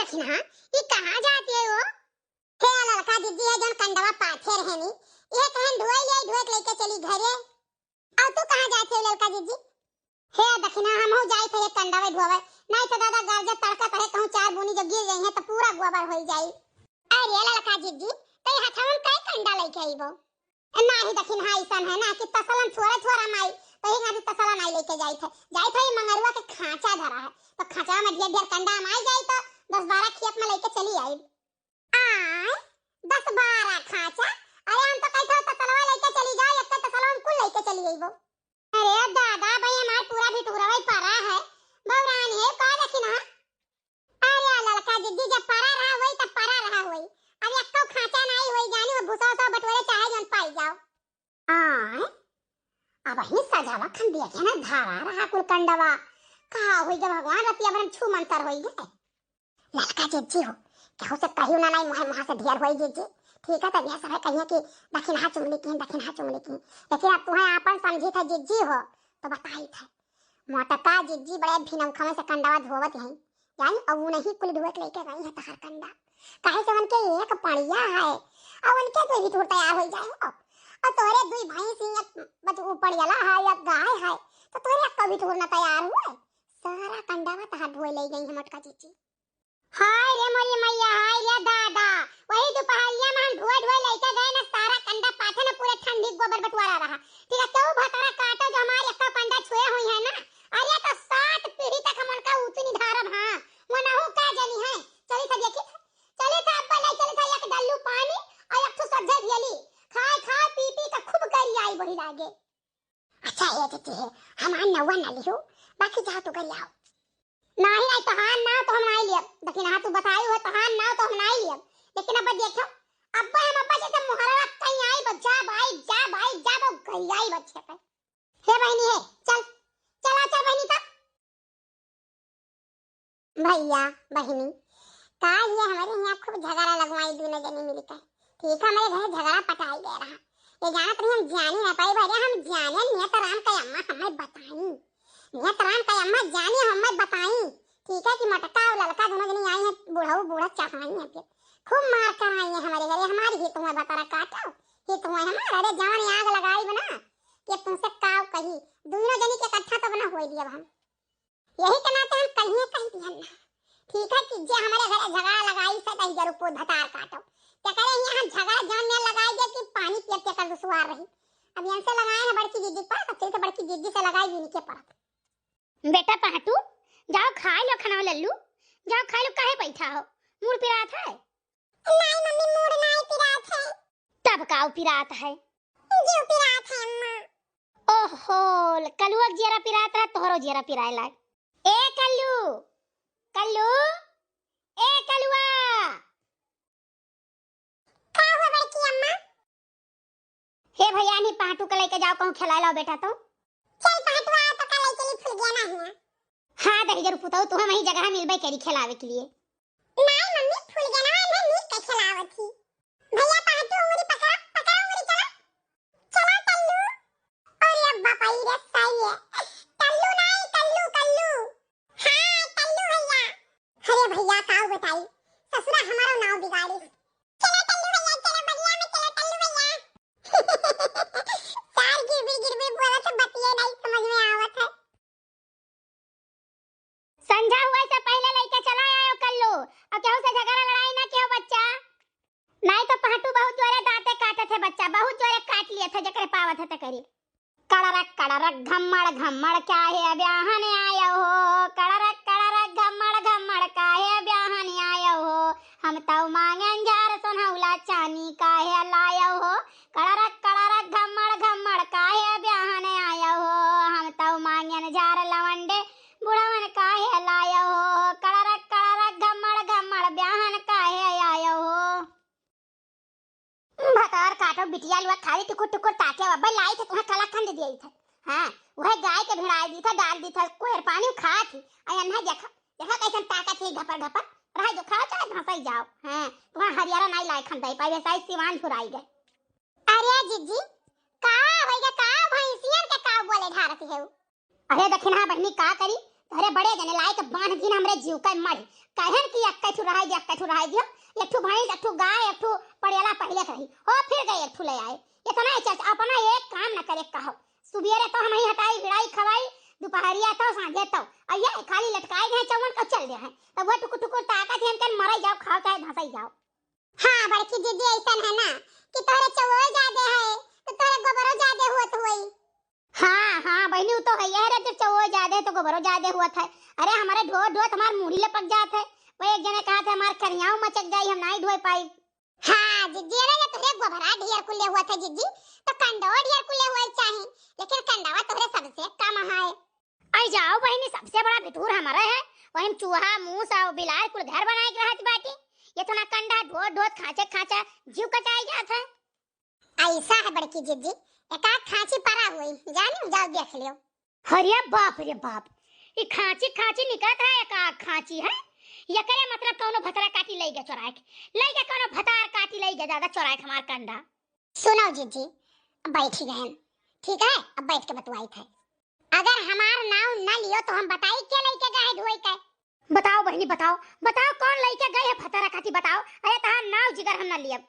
दखिन हां ये कहां जाती है वो? हे लड़का दीदी है जन कंडवा पाथे रहनी ये कहन धोई ले धोक लेके चली घरे। और तू कहां जाती है लड़का दीदी? हे दखिना हम हो जाई थे कंडवा धोवे नहीं तो दादा गार्जा तड़का कहे कहूं चार बुनी जब गिर गई है तो पूरा गोबर हो जाई। अरे लड़का दीदी कई हथवन कई कंडा लेके आईबो नाही दखिन हां ऐसन है ना कि तसलन छोरा छोरा माई तो ही ना तसला नहीं लेके जाई थे मंगरुआ के खांचा धरा है तो खांचा में ढेर ढेर कंडा माई जाई तो 10-12 खेत में लेके चली आई। आय 10-12 खांचा अरे हम तो कहते तसलवा लेके चली जाओ एक तसलवा हम कुल लेके चली आईबो। अरे दादा भाई हमार पूरा भी टुकराई परा है भगवान है का दखिन हां। अरे लड़का दीदी जब परा रहा वही तब परा रहा वही अब एक तो खांचा नहीं होई जानी भूसा सा बटोरे चाहे जन पाई जाओ। आय अब ही सजावा खन दिया के ना धारा रहा कुल कंडवा का होई जब भगवान रतिया बरन छू मंतर होई गए। लड़का जीजी हो कहू से कहियो ना नहीं मुहा से ढेर होई जीजी ठीक है तब यह सब कहिए कि दखिन हां चुमली की लेकिन अब तुम्हें आपन समझी था जीजी हो तो बताई था मोटका जीजी बड़े भिनौखा में से कंडवा धोवत है यानी अब नहीं कुल धोवत लेके गई है तहर कंडा काहे से उनके एक पड़िया है अब उनके कोई भी तैयार हो जाए और तोरे दुई भैंस एक बच ऊपर वाला है या गाय है तो तोरे कभी थोड़ा तैयार हुए सारा कंडावा तहां धोए ले गई है मोटका जीजी। हाय रे मोरी मैया हाय रे दादा वही दोपहरिया में हम धोए लेके गए ना सारा कंडा पाथे ना पूरे ठंडी गोबर बटवारा रहा ठीक है तो भतरा काटो जो हमारे एक कंडा छुए हुई है ना अरे तो 7 पीढ़ी तक हम उनका उतनी धारब हां वो ना हो का जनी है चली था देखी चले था अब ले चले था एक डल्लू पानी और एक तो सज्जे ढेली खा पी का खूब करी आई बड़ी लागे। अच्छा ये देते है हमार नवा ना लियो बाकी जा तो करी आओ नहीं तो हां ना तो हम नहीं लिए लेकिन हां तू बताई हो तो हां ना तो हम नहीं लिए लेकिन अब देखो अब हम अब जैसे मुहर्रा कहीं आई बच्चा भाई जा वो गई आई बच्चे पे हे बहनी है चल बहनी तक भैया बहनी का ये हमारे यहाँ खूब झगड़ा लगवाई दोनों जनी मिलकर ठीक है हमारे घर झगड़ा पटाई दे रहा ये जानत नहीं हम जानी ना पाई भैया हम जाने नियत राम का अम्मा हमें बताई नियत राम का अम्मा जानी हमें बताई ठीक है कि मटका और लड़का दोनों जनी आई है बूढ़ा चाहाई है फिर खूब मार कर आई है हमारे घर हमारी ही तुम्हें बता रहा काटो ये तुम्हें हमारा अरे जान आग लगाई बना कि तुमसे काव कही दोनों जनी के इकट्ठा तो बना होई दिया हम यही के नाते हम कहीं दिया ना ठीक है कि जे हमारे घर झगड़ा लगाई से कहीं जरूर को धतार काटो क्या करे यहाँ झगड़ा जान में लगाई दे कि पानी पियत के कर दुसवार रही अब यहाँ से लगाए हैं बड़की दीदी पर तो फिर से बड़की दीदी से लगाई भी के पर बेटा पहाटू जाओ खा लो खाना लल्लू जाओ खा लो काहे बैठा हो मूड पिरात है? नहीं मम्मी मूड नहीं पिरात है। तब काऊ पिरात है? जो पिरात है अम्मा। ओहो कलुआ जेरा पिरात रहा तोहरो जेरा पिराए लाग ए कल्लू ए कलुआ का हुआ बड़की अम्मा? हे भैया नहीं पाटू के लेके जाओ कहूं खिला लो बेटा तो चल पाटू आ तो कल चली फुल गया ना है हां दही जरूर पुताऊ तुम्हें वही जगह मिलबे करी खिलावे के लिए नहीं मम्मी फुल गया ना मैं नहीं के खिलावत थी भैया पाटू उंगली पकड़ उंगली चला कल्लू अरे अब्बा पाई रे सही है कल्लू नहीं कल्लू हां कल्लू भैया अरे भैया का बताई ससुरा हमारा नाम बिगाड़ी चलो कल्लू भैया चलो बढ़िया में चलो कल्लू भैया सार गिरबी बोला तो बतिए नहीं समझ में आवत है संझा हुआ से पहले लेके चला आयो कल्लू अब केहू से झगड़ा लड़ाई ना केहू बच्चा नहीं तो पहाटू बहुत जोरे दांते काटे थे बच्चा बहुत जोरे काट लिए थे जकरे पावत है त करी कड़रक घम्मड़ क्या है ब्याहने आयो हो कड़रक घम्मड़ काहे ब्याहने आयो हो हम तो मांगन जार सोनहौला चानी काहे लायो हो कड़रक घम्मड़ काहे ब्याहने आयो हो हम तो मांगन जार लवंडे बुढ़वन काहे लायो हो कड़रक घम्मड़ ब्याहन काहे आयो हो भतार काटो बिटिया लुआ खाली टुकुर ताके अब्बा लाई थे तुम्हें कला खंड दिए थे हां वह गाय के भिड़ाई दी था डाल दी था कोहर पानी खा थी अयन है देखा कैसन ताकत है घपर रहा जो खा चाहे घासई जाओ हां तुम्हारा हरियारा नहीं लाई खंड पाई वैसा ही सिवान छुराई गए अरे जीजी का होइगा का भैंसियन के का बोले ढारत है अरे दखिना बहनी का करी तोरे बड़े जने लाए के बांध दिन हमरे जीव का मर कहन की अक्का ठु रहा दियो एक ठु भैंस एक ठु गाय एक ठु पड़ेला पहले रही हो फिर गए एक ठु ले आए इतना चर्चा अपना एक काम न करे कहो सुबेरे तो हम ही हटाई भिड़ाई खवाई दोपहरिया तो सांझे तो अయ్యా खाली लटकाए गए चवन को चल दे हैं तब वो टुकु टुकु ताकत है हम मर जाओ खाओ चाहे धंसाई जाओ। हां बड़की दीदी ऐसा है ना कि तोरे चवो ज्यादा है तो तोरे गोबरो ज्यादा हुआ होई। हां बहनी तो है यार तो चवो ज्यादा तो गोबरो ज्यादा हुआ था। अरे हमारे ढो ढो तुम्हार मुड़ी लपक जात है वो एक जने कहा था हमार करियाओ मचक गई हम नहीं धोई पाई। हां जिद्दी रे तोरे गोबरा ढेर कुले हुआ था जिद्दी तो कंडो ढेर कुले हुआ चाहिए लेकिन कंडवा तोरे सबसे कम है। आई जाओ बहनी सबसे बड़ा भिटूर हमारा है वही चूहा मूस और बिलार कुल घर बनाए के रहत बाटी ये तो ना कंडा ढोत ढोत खाचे खाचा जीव कटाई जात है। ऐसा है बड़की जिद्दी एक खांची परा हुई जानी जाओ देख लियो। अरे बाप रे बाप ये खांची खांची निकलत है एक खांची है ये करे मतलब कोनो भतरा काटी ले गया चोराए के कोनो भतार काटी ले गया ज्यादा चोराए हमार कंडा। सुनो जीजी अब बैठ गए ठीक है अब बैठ के बतवाई थे अगर हमार नाव न लियो तो हम बताई के लेके गए धोई के। बताओ बहनी बताओ कौन लेके गए है भतारा काटी बताओ। अरे तहां नाव जिगर हम न लियब।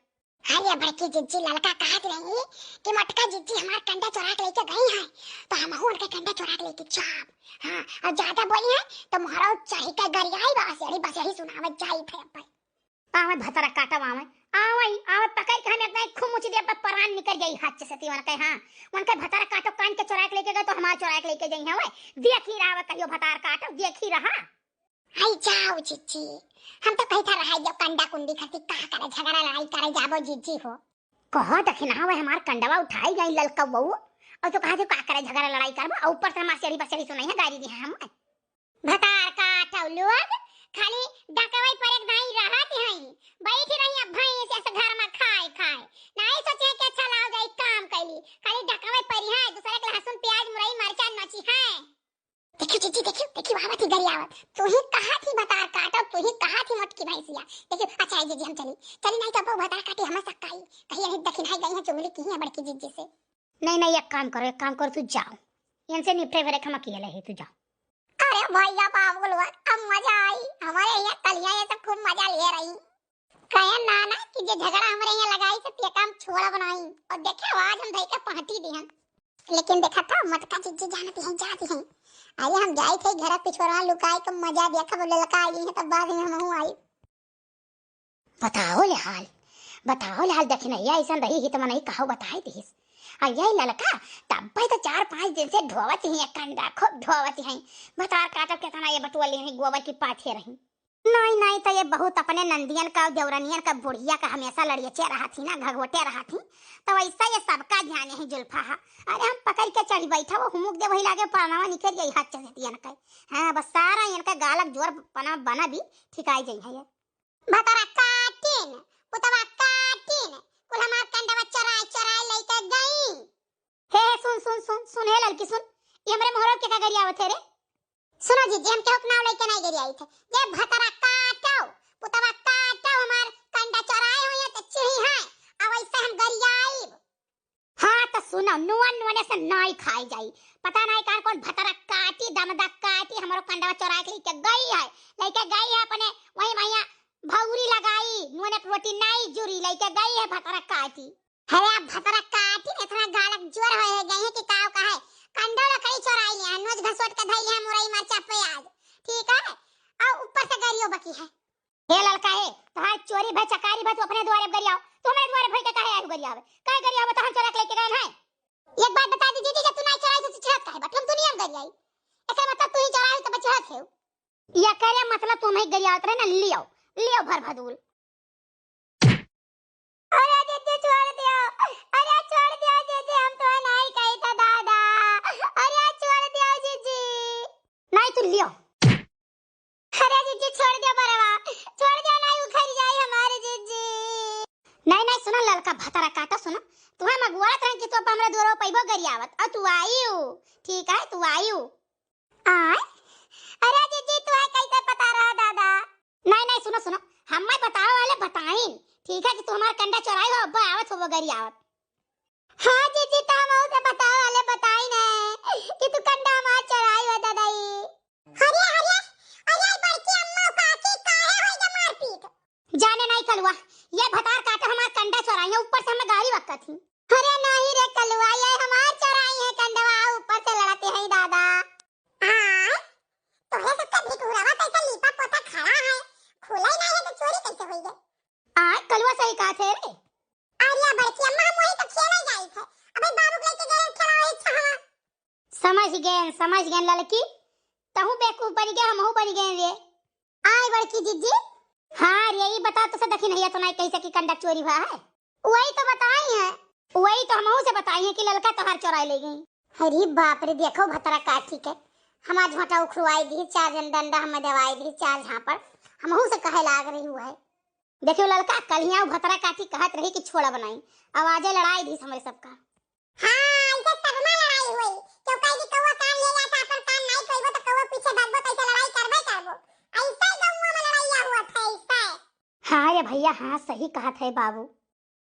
अरे बड़की जिज्जी लड़का कहत रही कि मटका जिज्जी हमार कंडा चोरा के लेके गई है तो हम उनके कंडा चोरा के लेके जाब। हां और ज्यादा बोली है तो मारो चाही का गरियाई बस यही सुनावत जाई थे अब आवे भतरा काटा आवे पकड़ के हम एकदम खूब मुची दे पर परान निकल गई हाथ से तीवन के। हां उनके भतरा काटो कान के चोरा के लेके गए तो हमार चोरा के लेके गई है ओए देख ही रहा कहियो भतार काटो देख ही रहा। आई जाओ जिज्जी हम तो कहता रहा जो कंडा कुंडी खाती का करे झगड़ा लड़ाई करे जाबो जिज्जी हो कहो दखना हवे हमार कंडवा उठाई गई ललका बहू और तो कहा जो का करे झगड़ा लड़ाई करबो और ऊपर से हमार सेड़ी बसेड़ी सुनाई है गाड़ी दी हम भतार काटो लोग खाली डकवाई पर एक नहीं रहत है बैठी रही अब भाई ऐसे घर में खाए नहीं सोचे कि अच्छा लाओ जाई काम कैली खाली डकवाई पर है दूसरे के लहसुन प्याज मुरई मिर्चा नची है। देखियो जीजी देखियो आवत ही गरियावत तू ही कहा थी भतार काटो तू ही कहा थी मटकी भैंसिया देखियो अच्छा जीजी हम चली नहीं तो भतार काटी हम सकाई कहीं नहीं दखिनाई गई है चुगली की है बड़की जीजी से। नहीं एक काम करो तू जाओ इनसे निपटे वरे हम अकेले ही तू जाओ। अरे भैया बाबू लोग अब मजा आई हमारे यहाँ कलियां ये सब खूब मजा ले रही कहे ना कि जो झगड़ा हमारे यहाँ लगाई से ते काम छोड़ा बनाई और देखे आवाज हम धई के पार्टी दी लेकिन देखा था मटका जिज्जी जानती हैं जाती हैं। अरे हम जाए थे घर पिछोरा लुकाए के मजा देखा बोले लका आई है तब बाद में हम हूं आई। बताओ ले हाल देखना ये ऐसा रही ही तो नहीं कहो बताई दिस यही ललका तब तो 4-5 दिन से ढोवत ही कंडा खूब ढोवत है भतार काटा कितना ये बटुआ लेने गोबर की पाथे रही नहीं तो ये बहुत अपने नंदियन का देवरनियन का बुढ़िया का हमेशा लड़ियचे रहा थी ना घगवटे रहा थी तो वैसा ये सबका ध्यान है जुल्फा। अरे हम पकड़ के चढ़ी बैठा वो हुमुक दे वही लागे पनावा निकल गई हाथ से दियन का। हां बस सारा इनका गालक जोर पना बना भी ठिकाई जाई है ये भतारा काटिन पुतवा काटिन कुल हमार कंडवा चराई लेके गई। हे सुन हे लड़की सुन ये हमरे मोहर के का गरियावत रे सुनो जीजी हम के नाव लेके नहीं गरियाई थे ये भतारा काटो पुतवा काटो हमार कंडा चराए हुए तो चिड़ी है अब ऐसे हम गरियाई। हां तो सुनो नुवन से नहीं खाई जाई पता नहीं कौन भतारा काटी दमदा काटी हमारो कंडवा चराए के लेके गई है अपने वही भैया भौरी लगाई नुने रोटी नहीं जुरी लेके गई है भतारा काटी। अरे अब भतारा काटी इतना गालक जोर हो गई है कि काव का है कंडा लकड़ी चोराई है नोज घसोट के धइले है मुरई मिर्चा प्याज ठीक है और ऊपर से गरियो बकी है। हे लड़का है तोहार चोरी भई चकारी भई तू अपने द्वारे गरियाओ तू हमारे द्वारे भई के काहे आयो गरियावे काहे गरियावे तो हम चोरा के लेके गए हैं। एक बात बता दी दीदी जब तू नहीं चोराई तो चिढ़त काहे बट हम तू नहीं गरियाई इसका मतलब तू ही चोराई तो बचत है या करे मतलब तुम ही गरियावत रहे ना लियो भर भदूल। अरे दीदी छोड़ दियो दीदी हम तो नहीं कही था दादा अरे छोड़ दियो जीजी नहीं तू लियो। अरे जीजी छोड़ दियो बरवा छोड़ दियो नहीं उखड़ जाए हमारे जीजी। नहीं सुनो ललका भतारा काटा सुनो तुम्हें मगवात रहे कि तो हमरा दोरो पैबो गरियावत और तू आईऊ ठीक है तू आईऊ आय। अरे जीजी तू कैसे पता रहा दादा। नहीं सुनो हम मैं बताओ वाले बताइन ठीक है कि तू हमारा कंडा चोराई हो अब्बा आवत हो गरियावत। हां जीजी तो हम उसे बताओ वाले बताइन है कि तू कंडा हमारा चोराई हो दादाई। अरे जाने नहीं कलुआ, ये भतार काटे हमार कंडा चोराई है, ऊपर से हमें गाली वक्त थी। अरे नहीं रे कलुआ, ये हमार चोराई है कंडवा, ऊपर से लड़ते हैं दादा। हां तो है सबका भी घुरावा कैसा लीपा पोता खड़ा है, खुला ही नहीं है तो चोरी कैसे हुई है? कलुआ सही कहा थे रे। अरे बड़की अम्मा हम वही तो खेले जाई थे, अबे बाबू लेके गए खेला इच्छा हवा। समझ गए लड़की, तहु बेवकूफ बन गया हमहु बन गए रे। आय बड़की जीजी। हां रे ये बता तो से देखी नहीं है तो नहीं कैसे की कंडा चोरी हुआ है? वही तो बताई है, वही तो हमहु से बताई है कि लड़का तोहार चोरा ले गई। अरे बाप रे देखो भतरा का ठीक है, हमार झोटा उखवाई दी, 4 जन डंडा हम दवाई दी, 4 झापड़ हमहु से कहे लाग रही हुआ है। देखियो लड़का कलिया भतरा काठी कहत रही कि छोड़ा बनाई, आवाजे लड़ाई दी हमरे सबका। हां इसे सब में लड़ाई हुई, क्यों कह दी कौवा कान ले जाता पर कान नहीं कइबो तो कौवा पीछे भागबो तो ऐसे लड़ाई करबो। ऐसा ही गांव में लड़ाइया हुआ था ऐसा। हां रे भैया हां सही कहा था बाबू।